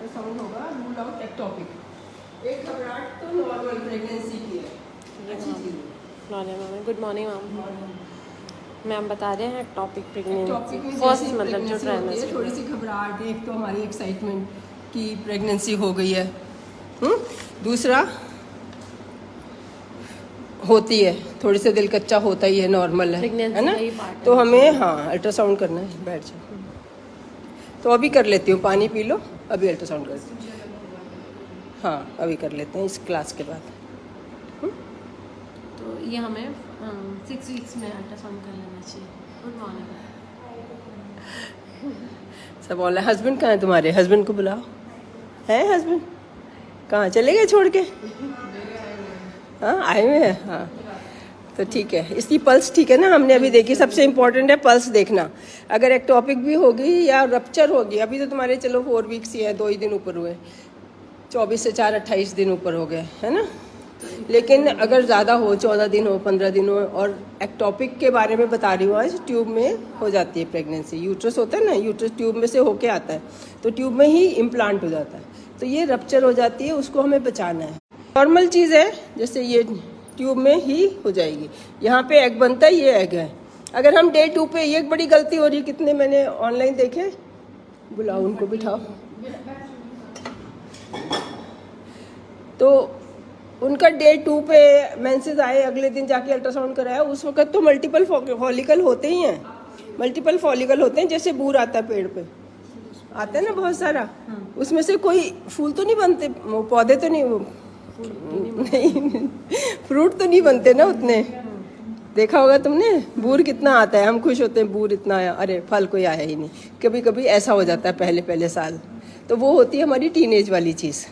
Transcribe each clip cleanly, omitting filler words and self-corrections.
Ultrasound होगा, rule out ectopic. एक घबराहट तो नॉर्मल प्रेगनेंसी की है, अच्छी चीज़ है। Good morning ma'am. मैम बता रहे हैं टॉपिक टॉपिक प्रेगनेंसी में फर्स्ट जैसे मतलब जो प्रेगनेंसी होती है, ट्राइमेस्टर थोड़ी सी घबराहट, एक तो हमारी एक्साइटमेंट कि प्रेगनेंसी हो गई है, दूसरा होती है थोड़ी सा दिल कच्चा होता ही है, नॉर्मल है ना। तो हमें हाँ अल्ट्रासाउंड करना है, बैठ जाओ। तो अभी कर लेती हूँ, पानी पी लो, अभी अल्ट्रासाउंड कर लेती हूँ। हाँ अभी कर लेते हैं इस क्लास के बाद। तो ये हमें 6 वीक्स में अल्ट्रासाउंड कर लेना चाहिए। Good morning. सब ऑनलाइन। हस्बैंड कहाँ है तुम्हारे? हस्बैंड को बुलाओ। है हस्बैंड कहाँ चले गए छोड़ के? हाँ आए हुए हैं, हाँ तो ठीक है। इसकी पल्स ठीक है ना, हमने अभी देखी, सबसे इम्पोर्टेंट है पल्स देखना। अगर एक्टोपिक भी होगी या रप्चर होगी, अभी तो तुम्हारे चलो 4 वीक्स ही है, 2 ही दिन ऊपर हुए, 24 से 4 28 दिन ऊपर हो गए है ना। लेकिन अगर ज़्यादा हो, 14 दिन हो, 15 दिन हो, और एक्टोपिक के बारे में बता रही हूँ आज, ट्यूब में हो जाती है प्रेगनेंसी। यूट्रस होता है ना, यूट्रस ट्यूब में से होके आता है, तो ट्यूब में ही इम्प्लांट हो जाता है, तो ये रप्चर हो जाती है, उसको हमें बचाना है। नॉर्मल चीज़ है, जैसे ये ट्यूब में ही हो जाएगी। यहाँ पे एग बनता है, ये एग है। अगर हम डे 2 पे, ये एक बड़ी गलती हो रही है, कितने मैंने ऑनलाइन देखे, बुलाओ उनको, बिठाओ। तो उनका डे 2 पे मेंसेस आए, अगले दिन जाके अल्ट्रासाउंड कराया, उस वक्त तो मल्टीपल फॉलिकल होते ही हैं, मल्टीपल फॉलिकल होते हैं, जैसे बूर आता है पेड़ पे, आता है ना बहुत सारा, उसमें से कोई फूल तो नहीं बनते, पौधे तो नहीं फ्रूट तो नहीं बनते ना उतने। देखा होगा तुमने, बूर कितना आता है, हम खुश होते हैं बूर इतना आया, अरे फल कोई आया ही नहीं। कभी कभी ऐसा हो जाता है पहले पहले साल, तो वो होती है हमारी टीनेज वाली चीज़,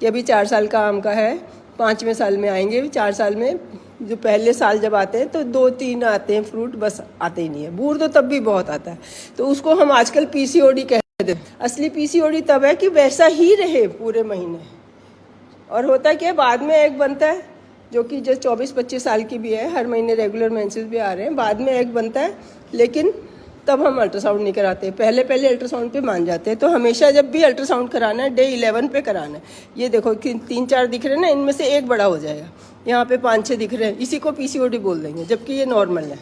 कि अभी 4 साल का आम का है, 5वें साल में आएंगे, 4 साल में जो पहले साल जब आते हैं तो 2-3 आते हैं फ्रूट, बस आते ही नहीं है। बूर तो तब भी बहुत आता है, तो उसको हम आजकल पीसीओडी कहते हैं। असली पीसीओडी तब है कि वैसा ही रहे पूरे महीने। और होता क्या है, बाद में एग बनता है, जो कि जो 24-25 साल की भी है, हर महीने रेगुलर मेंसेस भी आ रहे हैं, बाद में एग बनता है, लेकिन तब हम अल्ट्रासाउंड नहीं कराते, पहले पहले अल्ट्रासाउंड पे मान जाते हैं। तो हमेशा जब भी अल्ट्रासाउंड कराना है, डे 11 पे कराना है। ये देखो कि 3-4 दिख रहे हैं ना, इनमें से एक बड़ा हो जाएगा, यहाँ पे 5-6 दिख रहे हैं, इसी को पीसीओडी बोल देंगे, जबकि ये नॉर्मल है।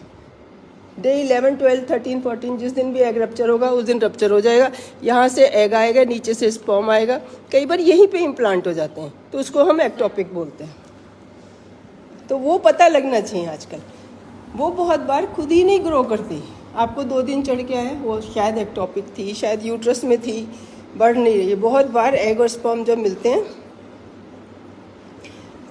डे 11, 12, 13, 14 जिस दिन भी एग रप्चर होगा, उस दिन रप्चर हो जाएगा, यहाँ से एग आएगा, नीचे से स्पर्म आएगा, कई बार यहीं पे इम्प्लांट हो जाते हैं, तो उसको हम एक्टोपिक बोलते हैं। तो वो पता लगना चाहिए आजकल। वो बहुत बार खुद ही नहीं ग्रो करती, आपको 2 दिन चढ़ के आए, वो शायद एक्टोपिक थी, शायद यूट्रस में थी, बढ़ नहीं रही है। बहुत बार एग और स्पर्म जब मिलते हैं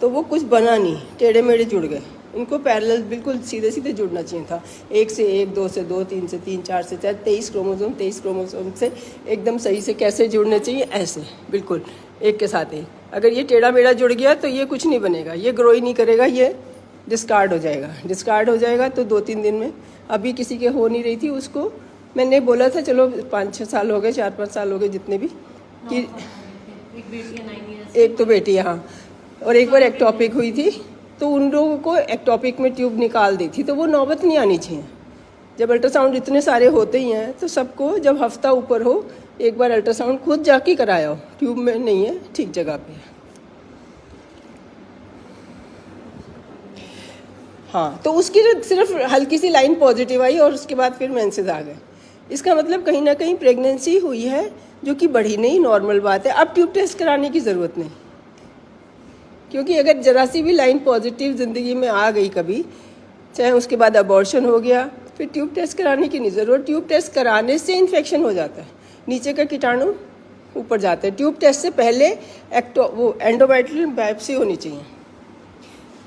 तो वो कुछ बना नहीं, टेढ़े मेढ़े जुड़ गए। इनको पैरेलल बिल्कुल सीधे सीधे जुड़ना चाहिए था, 1 से 1, 2 से 2, 3 से 3, 4 से 4, 23 क्रोमोसोम से एकदम सही से कैसे जुड़ने चाहिए, ऐसे बिल्कुल एक के साथ एक। अगर ये टेढ़ा मेढ़ा जुड़ गया तो ये कुछ नहीं बनेगा, ये ग्रो ही नहीं करेगा, ये डिस्कार्ड हो जाएगा। तो 2-3 दिन में, अभी किसी के हो नहीं रही थी, उसको मैंने बोला था चलो 5-6 साल हो गए, 4-5 साल हो गए जितने भी, कि एक तो बेटी, हाँ, और एक बार एक्टोपिक हुई थी, तो उन लोगों को एक्टोपिक में ट्यूब निकाल दी थी, तो वो नौबत नहीं आनी चाहिए। जब अल्ट्रासाउंड इतने सारे होते ही हैं, तो सबको जब हफ्ता ऊपर हो, एक बार अल्ट्रासाउंड खुद जाके कराया हो, ट्यूब में नहीं है, ठीक जगह पे है। हाँ, तो उसकी सिर्फ हल्की सी लाइन पॉजिटिव आई और उसके बाद फिर मेंसेस आ गए। इसका मतलब कहीं ना कहीं प्रेगनेंसी हुई है, जो कि बढ़ी नहीं, नॉर्मल बात है। अब ट्यूब टेस्ट कराने की ज़रूरत नहीं, क्योंकि अगर जरा सी भी लाइन पॉजिटिव ज़िंदगी में आ गई कभी, चाहे उसके बाद अबॉर्शन हो गया, फिर ट्यूब टेस्ट कराने की नहीं ज़रूरत। ट्यूब टेस्ट कराने से इन्फेक्शन हो जाता है, नीचे का कीटाणु ऊपर जाता है। ट्यूब टेस्ट से पहले वो एंडोमेट्रियल बायोप्सी होनी चाहिए,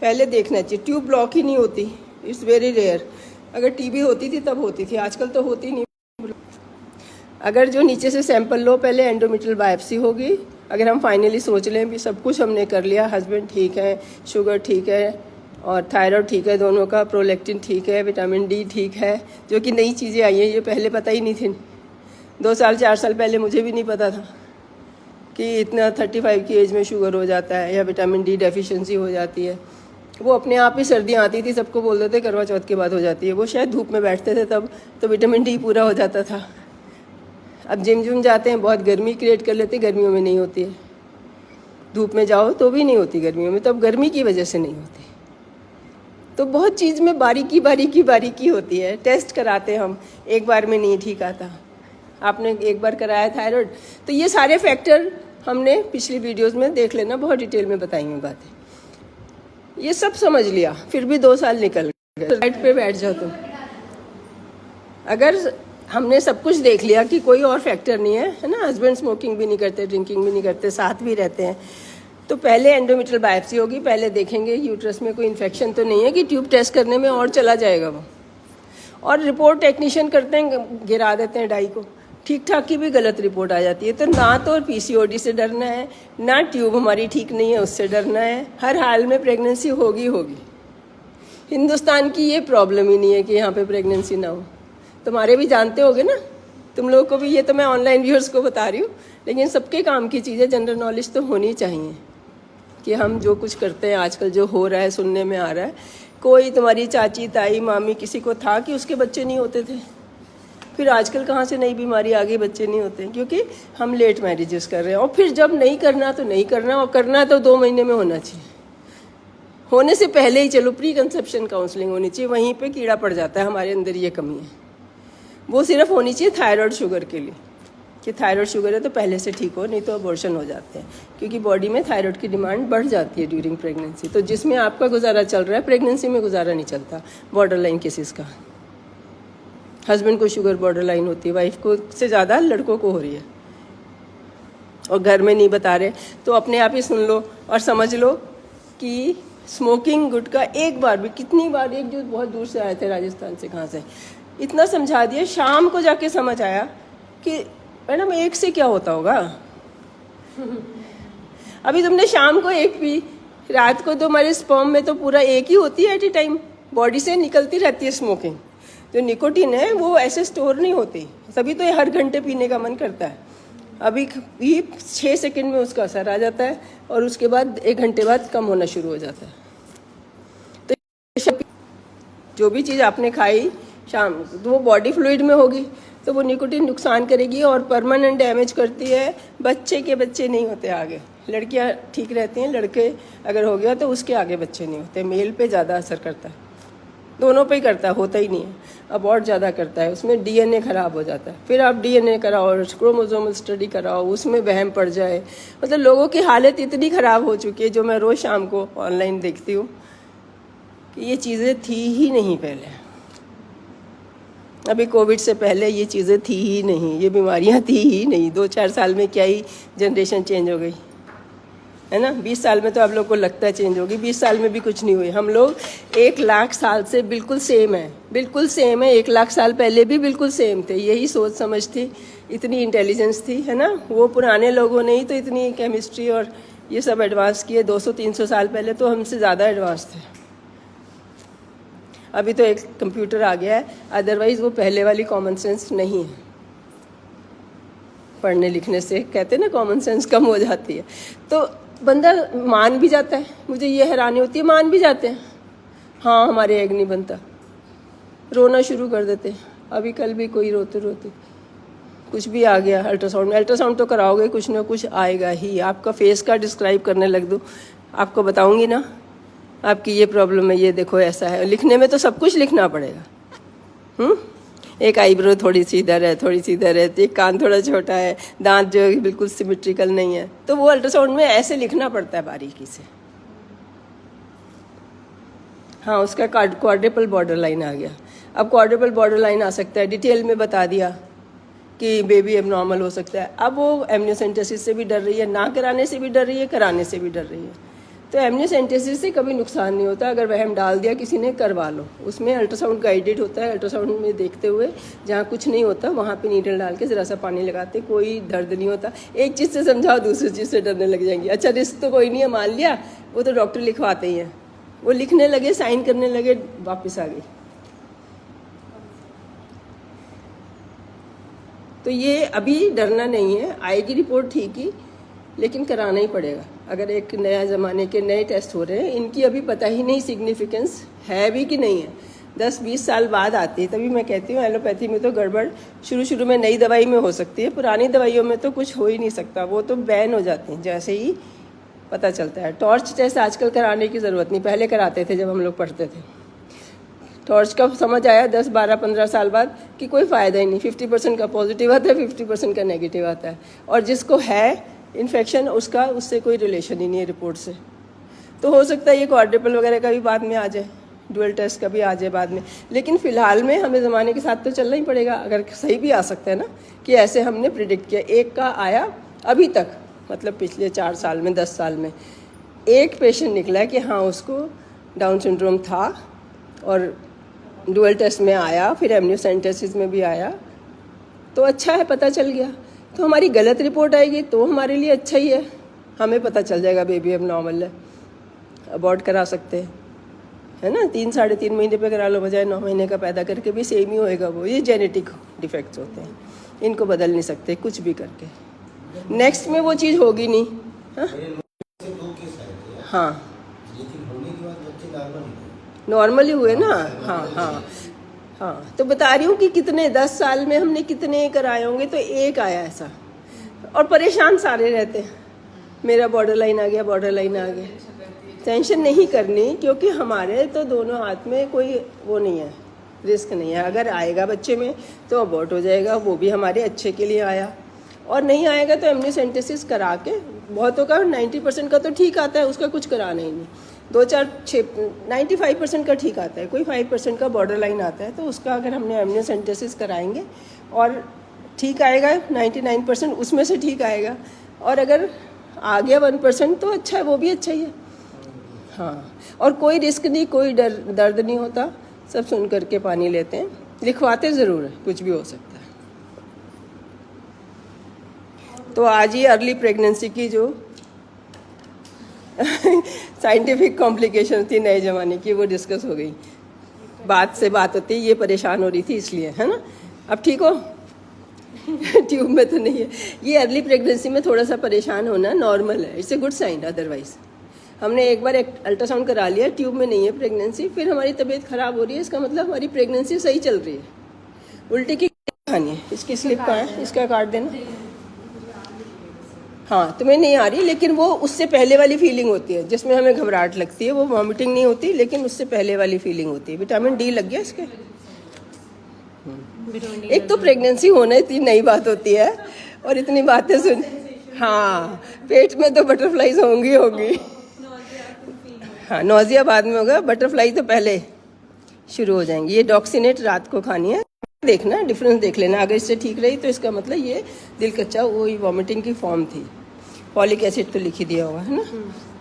पहले देखना चाहिए। ट्यूब ब्लॉक ही नहीं होती, इट्स वेरी रेयर। अगर टीबी होती थी तब होती थी, आजकल तो होती नहीं। अगर जो नीचे से सैंपल लो, पहले एंडोमेट्रियल बायोप्सी होगी। अगर हम फाइनली सोच लें भी सब कुछ हमने कर लिया, हस्बैंड ठीक है, शुगर ठीक है, और थायराइड ठीक है दोनों का, प्रोलैक्टिन ठीक है, विटामिन डी ठीक है, जो कि नई चीज़ें आई हैं, ये पहले पता ही नहीं थी। 2 साल 4 साल पहले मुझे भी नहीं पता था कि इतना 35 की एज में शुगर हो जाता है या विटामिन डी डेफिशिएंसी हो जाती है। वो अपने आप ही सर्दियाँ आती थी, सबको बोल देते करवा चौथ के बाद हो जाती है। वो शायद धूप में बैठते थे तब, तो विटामिन डी पूरा हो जाता था, अब जिम जाते हैं, बहुत गर्मी क्रिएट कर लेते हैं, गर्मियों में नहीं होती है। धूप में जाओ तो भी नहीं होती गर्मियों में, तो अब गर्मी की वजह से नहीं होती। तो बहुत चीज़ में बारीकी होती है। टेस्ट कराते हैं हम, एक बार में नहीं ठीक आता। आपने एक बार कराया थायराइड, तो ये सारे फैक्टर हमने पिछली वीडियोस में देख लेना, बहुत डिटेल में बताई हुई बातें। ये सब समझ लिया, फिर भी 2 साल निकल गए। राइट पे बैठ जाओ तुम। अगर हमने सब कुछ देख लिया कि कोई और फैक्टर नहीं है ना, हस्बैंड स्मोकिंग भी नहीं करते, ड्रिंकिंग भी नहीं करते, साथ भी रहते हैं, तो पहले एंडोमेट्रियल बायोप्सी होगी। पहले देखेंगे यूट्रस में कोई इन्फेक्शन तो नहीं है कि ट्यूब टेस्ट करने में और चला जाएगा वो। और रिपोर्ट टेक्नीशियन करते हैं, गिरा देते हैं डाई को, ठीक ठाक की भी गलत रिपोर्ट आ जाती है। तो ना तो पीसीओडी से डरना है, ना ट्यूब हमारी ठीक नहीं है उससे डरना है। हर हाल में प्रेगनेंसी होगी। हिंदुस्तान की ये प्रॉब्लम ही नहीं है कि यहाँ पे प्रेगनेंसी ना हो। तुम्हारे भी जानते होगे ना, तुम लोगों को भी, ये तो मैं ऑनलाइन व्यूअर्स को बता रही हूँ, लेकिन सबके काम की चीज़ें जनरल नॉलेज तो होनी चाहिए कि हम जो कुछ करते हैं आजकल जो हो रहा है, सुनने में आ रहा है, कोई तुम्हारी चाची ताई मामी किसी को था कि उसके बच्चे नहीं होते थे, फिर आजकल कहाँ से नई बीमारी आ गई, बच्चे नहीं होते, क्योंकि हम लेट मैरिजेस कर रहे हैं। और फिर जब नहीं करना तो नहीं करना, और करना तो 2 महीने में होना चाहिए। होने से पहले ही चलो प्री कंसेप्शन काउंसलिंग होनी चाहिए, वहीं पे कीड़ा पड़ जाता है, हमारे अंदर ये कमी है। वो सिर्फ होनी चाहिए थायराइड शुगर के लिए, कि थायराइड शुगर है तो पहले से ठीक हो, नहीं तो अबॉर्शन हो जाते हैं, क्योंकि बॉडी में थायराइड की डिमांड बढ़ जाती है ड्यूरिंग प्रेगनेंसी। तो जिसमें आपका गुजारा चल रहा है, प्रेगनेंसी में गुजारा नहीं चलता। बॉर्डर लाइन केसेस का, हस्बैंड को शुगर बॉर्डर लाइन होती है, वाइफ को से ज़्यादा लड़कों को हो रही है, और घर में नहीं बता रहे, तो अपने आप ही सुन लो और समझ लो कि स्मोकिंग गुटखा एक बार भी, कितनी बार, एक जो बहुत दूर से आए थे राजस्थान से, कहाँ से, इतना समझा दिया, शाम को जाके समझ आया कि मैडम एक से क्या होता होगा। अभी तुमने शाम को एक पी, रात को तो हमारे स्पर्म में तो पूरा एक ही होती है एट ए टाइम, बॉडी से निकलती रहती है स्मोकिंग। जो निकोटीन है वो ऐसे स्टोर नहीं होती, तभी तो ये हर घंटे पीने का मन करता है। अभी 6 सेकंड में उसका असर आ जाता है, और उसके बाद 1 घंटे बाद कम होना शुरू हो जाता है। तो जो भी चीज़ आपने खाई शाम को, तो वो बॉडी फ्लूइड में होगी, तो वो निकोटीन नुकसान करेगी और परमानेंट डैमेज करती है। बच्चे के बच्चे नहीं होते आगे, लड़कियां ठीक रहती हैं, लड़के अगर हो गया तो उसके आगे बच्चे नहीं होते। मेल पे ज़्यादा असर करता है, दोनों पे ही करता है, होता ही नहीं है, अबॉर्ट ज़्यादा करता है, उसमें डीएनए ख़राब हो जाता है। फिर आप डीएनए कराओ, क्रोमोसोमल स्टडी कराओ, उसमें वहम पड़ जाए। मतलब लोगों की हालत इतनी ख़राब हो चुकी है, जो मैं रोज़ शाम को ऑनलाइन देखती हूँ, कि ये चीज़ें थी ही नहीं पहले। अभी कोविड से पहले ये चीज़ें थी ही नहीं, ये बीमारियां थी ही नहीं। 2-4 साल में क्या ही जनरेशन चेंज हो गई है ना। 20 साल में तो आप लोग को लगता है चेंज होगी, 20 साल में भी कुछ नहीं हुई। हम लोग 1 लाख साल से बिल्कुल सेम है, बिल्कुल सेम है। 1 लाख साल पहले भी बिल्कुल सेम थे। यही सोच समझ थी, इतनी इंटेलिजेंस थी, है ना। वो पुराने लोगों ने ही तो इतनी केमिस्ट्री और ये सब एडवांस किए। 200-300 साल पहले तो हमसे ज़्यादा एडवांस थे। अभी तो एक कंप्यूटर आ गया है, अदरवाइज वो पहले वाली कॉमन सेंस नहीं है। पढ़ने लिखने से कहते हैं ना कॉमन सेंस कम हो जाती है, तो बंदा मान भी जाता है। मुझे ये हैरानी होती है, मान भी जाते हैं, हाँ हमारे एग नहीं बनता, रोना शुरू कर देते हैं। अभी कल भी कोई रोते रोते कुछ भी आ गया अल्ट्रासाउंड में। अल्ट्रासाउंड तो कराओगे, कुछ ना कुछ आएगा ही। आपका फेस का डिस्क्राइब करने लग दूँ, आपको बताऊंगी ना आपकी ये प्रॉब्लम है, ये देखो ऐसा है। लिखने में तो सब कुछ लिखना पड़ेगा। एक आईब्रो थोड़ी सी इधर है, थोड़ी सी इधर है, एक कान थोड़ा छोटा है, दांत जो है बिल्कुल सिमेट्रिकल नहीं है, तो वो अल्ट्रासाउंड में ऐसे लिखना पड़ता है बारीकी से। हाँ, उसका क्वाड्रुपल बॉर्डर लाइन आ गया। अब क्वाड्रुपल बॉर्डर लाइन आ सकता है, डिटेल में बता दिया कि बेबी एबनॉर्मल हो सकता है। अब वो एमनियोसेंटेसिस से भी डर रही है, ना कराने से भी डर रही है, कराने से भी डर रही है। तो एमनियोसेंटेसिस से कभी नुकसान नहीं होता। अगर वहम डाल दिया किसी ने, करवा लो। उसमें अल्ट्रासाउंड गाइडेड होता है, अल्ट्रासाउंड में देखते हुए जहाँ कुछ नहीं होता वहाँ पे नीडल डाल के ज़रा सा पानी लगाते, कोई दर्द नहीं होता। एक चीज़ से समझाओ, दूसरी चीज़ से डरने लग जाएंगी। अच्छा रिस्क तो कोई नहीं है, मान लिया, वो तो डॉक्टर लिखवाते ही हैं। वो लिखने लगे, साइन करने लगे, वापस आ गई। तो ये अभी डरना नहीं है, आएगी रिपोर्ट ठीक ही, लेकिन कराना ही पड़ेगा। अगर एक नया ज़माने के नए टेस्ट हो रहे हैं, इनकी अभी पता ही नहीं सिग्निफिकेंस है भी कि नहीं है। 10-20 साल बाद आती है। तभी मैं कहती हूँ एलोपैथी में तो गड़बड़ शुरू में नई दवाई में हो सकती है, पुरानी दवाइयों में तो कुछ हो ही नहीं सकता, वो तो बैन हो जाती हैं जैसे ही पता चलता है। टॉर्च टेस्ट आजकल कराने की ज़रूरत नहीं, पहले कराते थे जब हम लोग पढ़ते थे। टॉर्च का समझ आया 10, 12, 15 साल बाद कि कोई फ़ायदा ही नहीं, 50% का पॉजिटिव आता है, 50% का नेगेटिव आता है, और जिसको है इन्फेक्शन उसका उससे कोई रिलेशन ही नहीं है रिपोर्ट से। तो हो सकता है ये क्वाड्रुपल वगैरह का भी बाद में आ जाए, डुअल टेस्ट का भी आ जाए बाद में, लेकिन फ़िलहाल में हमें ज़माने के साथ तो चलना ही पड़ेगा। अगर सही भी आ सकता है ना कि ऐसे हमने प्रिडिक्ट किया, एक का आया अभी तक, मतलब पिछले 4 साल में, 10 साल में एक पेशेंट निकला है कि हाँ उसको डाउन सिंड्रोम था, और डुअल टेस्ट में आया, फिर एमनियोसेंटेसिस में भी आया, तो अच्छा है, पता चल गया। तो हमारी गलत रिपोर्ट आएगी तो हमारे लिए अच्छा ही है, हमें पता चल जाएगा बेबी अब नॉर्मल है, अबॉर्ट करा सकते हैं, है ना। 3-3.5 महीने पे करा लो, बजाय 9 महीने का पैदा करके भी सेम ही होएगा वो। ये जेनेटिक डिफेक्ट्स होते हैं, इनको बदल नहीं सकते कुछ भी करके। नेक्स्ट में वो चीज़ होगी नहीं। हाँ नॉर्मली हुए ना। हाँ तो बता रही हूँ कि कितने 10 साल में हमने कितने कराए होंगे, तो एक आया ऐसा, और परेशान सारे रहते हैं, मेरा बॉर्डर लाइन आ गया, बॉर्डर लाइन आ गया। टेंशन नहीं करनी, क्योंकि हमारे तो दोनों हाथ में कोई वो नहीं है, रिस्क नहीं है। अगर आएगा बच्चे में तो अबॉर्ट हो जाएगा, वो भी हमारे अच्छे के लिए आया, और नहीं आएगा तो एमनियोसेंटेसिस करा के, बहुतों का 90% का तो ठीक आता है, उसका कुछ कराना ही नहीं। 95% का ठीक आता है, कोई 5% का बॉर्डर लाइन आता है, तो उसका अगर हमने एमनियोसेंटेसिस कराएंगे और ठीक आएगा 99%, उसमें से ठीक आएगा, और अगर आ गया 1% तो अच्छा है, वो भी अच्छा ही है। हाँ, और कोई रिस्क नहीं, कोई दर्द नहीं होता, सब सुन करके पानी लेते हैं, लिखवाते ज़रूर है, कुछ भी हो सकता है। तो आज ही अर्ली प्रेगनेंसी की जो साइंटिफिक कॉम्प्लिकेशन थी नए ज़माने की, वो डिस्कस हो गई। बात से बात होती, ये परेशान हो रही थी इसलिए, है ना। अब ठीक हो? ट्यूब में तो नहीं है। ये अर्ली प्रेगनेंसी में थोड़ा सा परेशान होना नॉर्मल है, it's a good sign. Otherwise हमने एक बार अल्ट्रासाउंड करा लिया, ट्यूब में नहीं है प्रेगनेंसी, फिर हमारी तबीयत ख़राब हो रही है, इसका मतलब हमारी प्रेगनेंसी सही चल रही है। उल्टी की खानी है, इसकी स्लिप कहाँ है, इसका काट देना। हाँ तुम्हें नहीं आ रही, लेकिन वो उससे पहले वाली फीलिंग होती है जिसमें हमें घबराहट लगती है, वो वॉमिटिंग नहीं होती, लेकिन उससे पहले वाली फीलिंग होती है। विटामिन डी लग गया इसके। एक तो प्रेगनेंसी होना इतनी नई बात होती है, और इतनी बातें सुन, हाँ पेट में तो बटरफ्लाईज होंगी। हाँ नौजिया बाद में होगा, बटरफ्लाई तो पहले शुरू हो जाएंगी। ये डॉक्सीनेट रात को खानी है, देखना डिफरेंस देख लेना, अगर इससे ठीक रही तो इसका मतलब ये दिल कच्चा वही वॉमिटिंग की फॉर्म थी। फॉलिक एसिड तो लिख ही दिया हुआ है ना,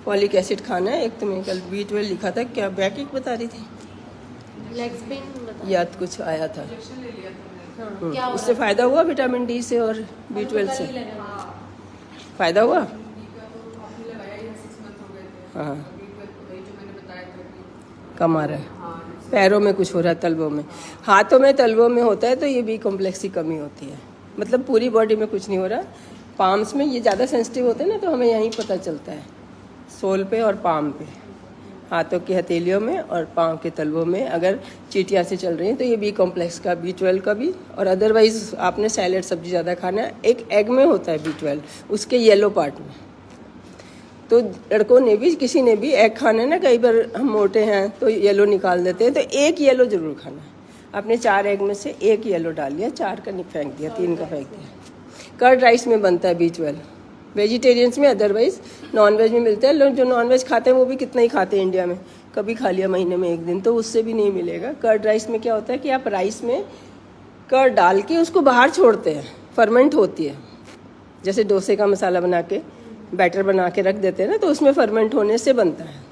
फॉलिक एसिड खाना है। एक तो मैं कल B12 लिखा था, क्या बैक एक बता रही थी, लेग्स पेन याद कुछ आया था। उससे फ़ायदा हुआ विटामिन डी से और B12 से फ़ायदा हुआ। हाँ कम आ रहा है, पैरों में कुछ हो रहा है, तलवों में, हाथों में तलवों में होता है, तो ये बी कॉम्प्लेक्स की कमी होती है। मतलब पूरी बॉडी में कुछ नहीं हो रहा, पाम्स में ये ज़्यादा सेंसिटिव होते हैं ना, तो हमें यहीं पता चलता है, सोल पे और पाम पे, हाथों की हथेलियों में और पाँव के तलवों में अगर चींटियाँ से चल रही हैं तो ये बी कॉम्प्लेक्स का, B12 का भी। और अदरवाइज आपने सैलेड सब्जी ज़्यादा खाना है। एक एग में होता है B12, उसके येलो पार्ट में। तो लड़कों ने भी, किसी ने भी एग खाना है ना, कई बार हम मोटे हैं तो येलो निकाल देते हैं, तो एक येलो ज़रूर खाना है। आपने 4 एग में से एक येलो डाल लिया, 4 का नहीं फेंक दिया, 3 का फेंक दिया। कर्ड राइस में बनता है B12, वेजिटेरियंस में, अदरवाइज नॉनवेज में मिलता है। लोग जो नॉनवेज खाते हैं वो भी कितना ही खाते हैं इंडिया में, कभी खा लिया महीने में 1 दिन, तो उससे भी नहीं मिलेगा। कर्ड राइस में क्या होता है कि आप राइस में कर्ड डाल के उसको बाहर छोड़ते हैं, फर्मेंट होती है, जैसे डोसे का मसाला बना के बैटर बना के रख देते हैं ना, तो उसमें फर्मेंट होने से बनता है।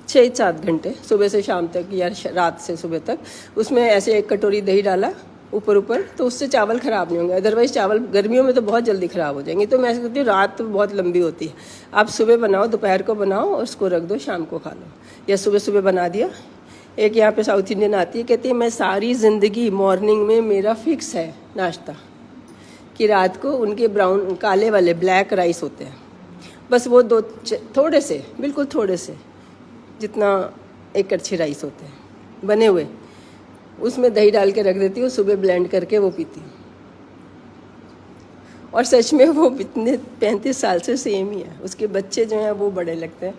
6-7 घंटे, सुबह से शाम तक या रात से सुबह तक। उसमें ऐसे 1 कटोरी दही डाला ऊपर, तो उससे चावल ख़राब नहीं होंगे। अदरवाइज़ चावल गर्मियों में तो बहुत जल्दी ख़राब हो जाएंगे। तो मैं ऐसे कहती हूँ, रात तो बहुत लंबी होती है, आप सुबह बनाओ, दोपहर को बनाओ और उसको रख दो, शाम को खा लो, या सुबह बना दिया। एक यहाँ पे साउथ इंडियन आती है, कहती है मैं सारी ज़िंदगी मॉर्निंग में मेरा फिक्स है नाश्ता कि रात को उनके ब्राउन काले वाले ब्लैक राइस होते हैं, बस वो थोड़े से, बिल्कुल थोड़े से, जितना 1 कड़छी राइस होते हैं बने हुए, उसमें दही डाल के रख देती हूँ, सुबह ब्लेंड करके वो पीती हूँ। और सच में वो इतने 35 साल से सेम ही है, उसके बच्चे जो हैं वो बड़े लगते हैं,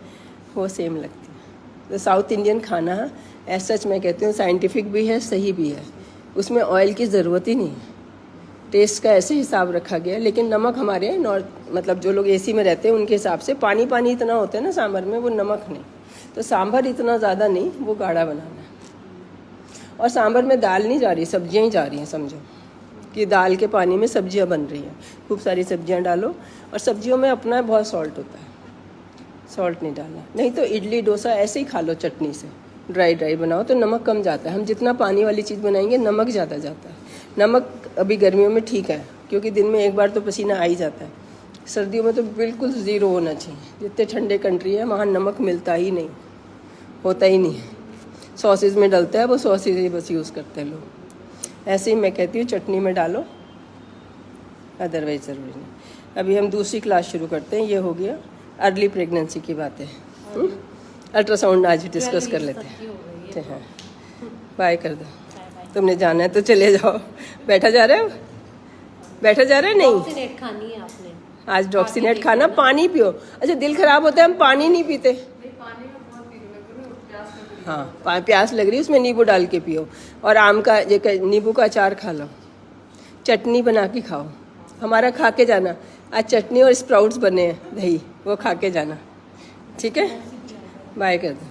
वो सेम लगती है। तो साउथ इंडियन खाना सच मैं कहती हूँ साइंटिफिक भी है, सही भी है, उसमें ऑयल की ज़रूरत ही नहीं है, टेस्ट का ऐसे हिसाब रखा गया है। लेकिन नमक हमारे नॉर्थ मतलब जो लोग एसी में रहते हैं उनके हिसाब से पानी पानी इतना होता है ना सांभर में, वो नमक नहीं, तो सांभर इतना ज़्यादा नहीं, वो गाढ़ा बनाना है। और सांभर में दाल नहीं जा रही, सब्जियां ही जा रही हैं, समझो कि दाल के पानी में सब्जियां बन रही हैं, खूब सारी सब्जियां डालो। और सब्जियों में अपना बहुत सॉल्ट होता है, सॉल्ट नहीं डालना, नहीं तो इडली डोसा ऐसे ही खा लो चटनी से, ड्राई ड्राई बनाओ तो नमक कम जाता है। हम जितना पानी वाली चीज़ बनाएंगे नमक ज़्यादा जाता है। नमक अभी गर्मियों में ठीक है क्योंकि दिन में एक बार तो पसीना आ ही जाता है, सर्दियों में तो बिल्कुल ज़ीरो होना चाहिए। जितने ठंडे कंट्री है वहाँ नमक मिलता ही नहीं, होता ही नहीं है, सॉसेज में डलता है, वो सॉसेज ही बस यूज़ करते हैं लोग। ऐसे ही मैं कहती हूँ चटनी में डालो, अदरवाइज ज़रूरी नहीं। अभी हम दूसरी क्लास शुरू करते हैं, ये हो गया अर्ली प्रेगनेंसी की बातें। अल्ट्रासाउंड आज डिस्कस कर लेते हैं। हाँ, बाय कर दो, तुमने जाना है तो चले जाओ। बैठा जा रहा है, बैठा जा रहा है नहीं, डॉक्सीनेट खानी है आपने आज डॉक्सीनेट खाना, पानी पियो। अच्छा दिल खराब होता है हम पानी नहीं पीते, हाँ प्यास लग रही है, उसमें नींबू डाल के पियो। और आम का ये नींबू का अचार खा लो, चटनी बना के खाओ। हमारा खा के जाना, आज चटनी और स्प्राउट्स बने हैं, दही, वो खा के जाना, ठीक है। बाय कर दो।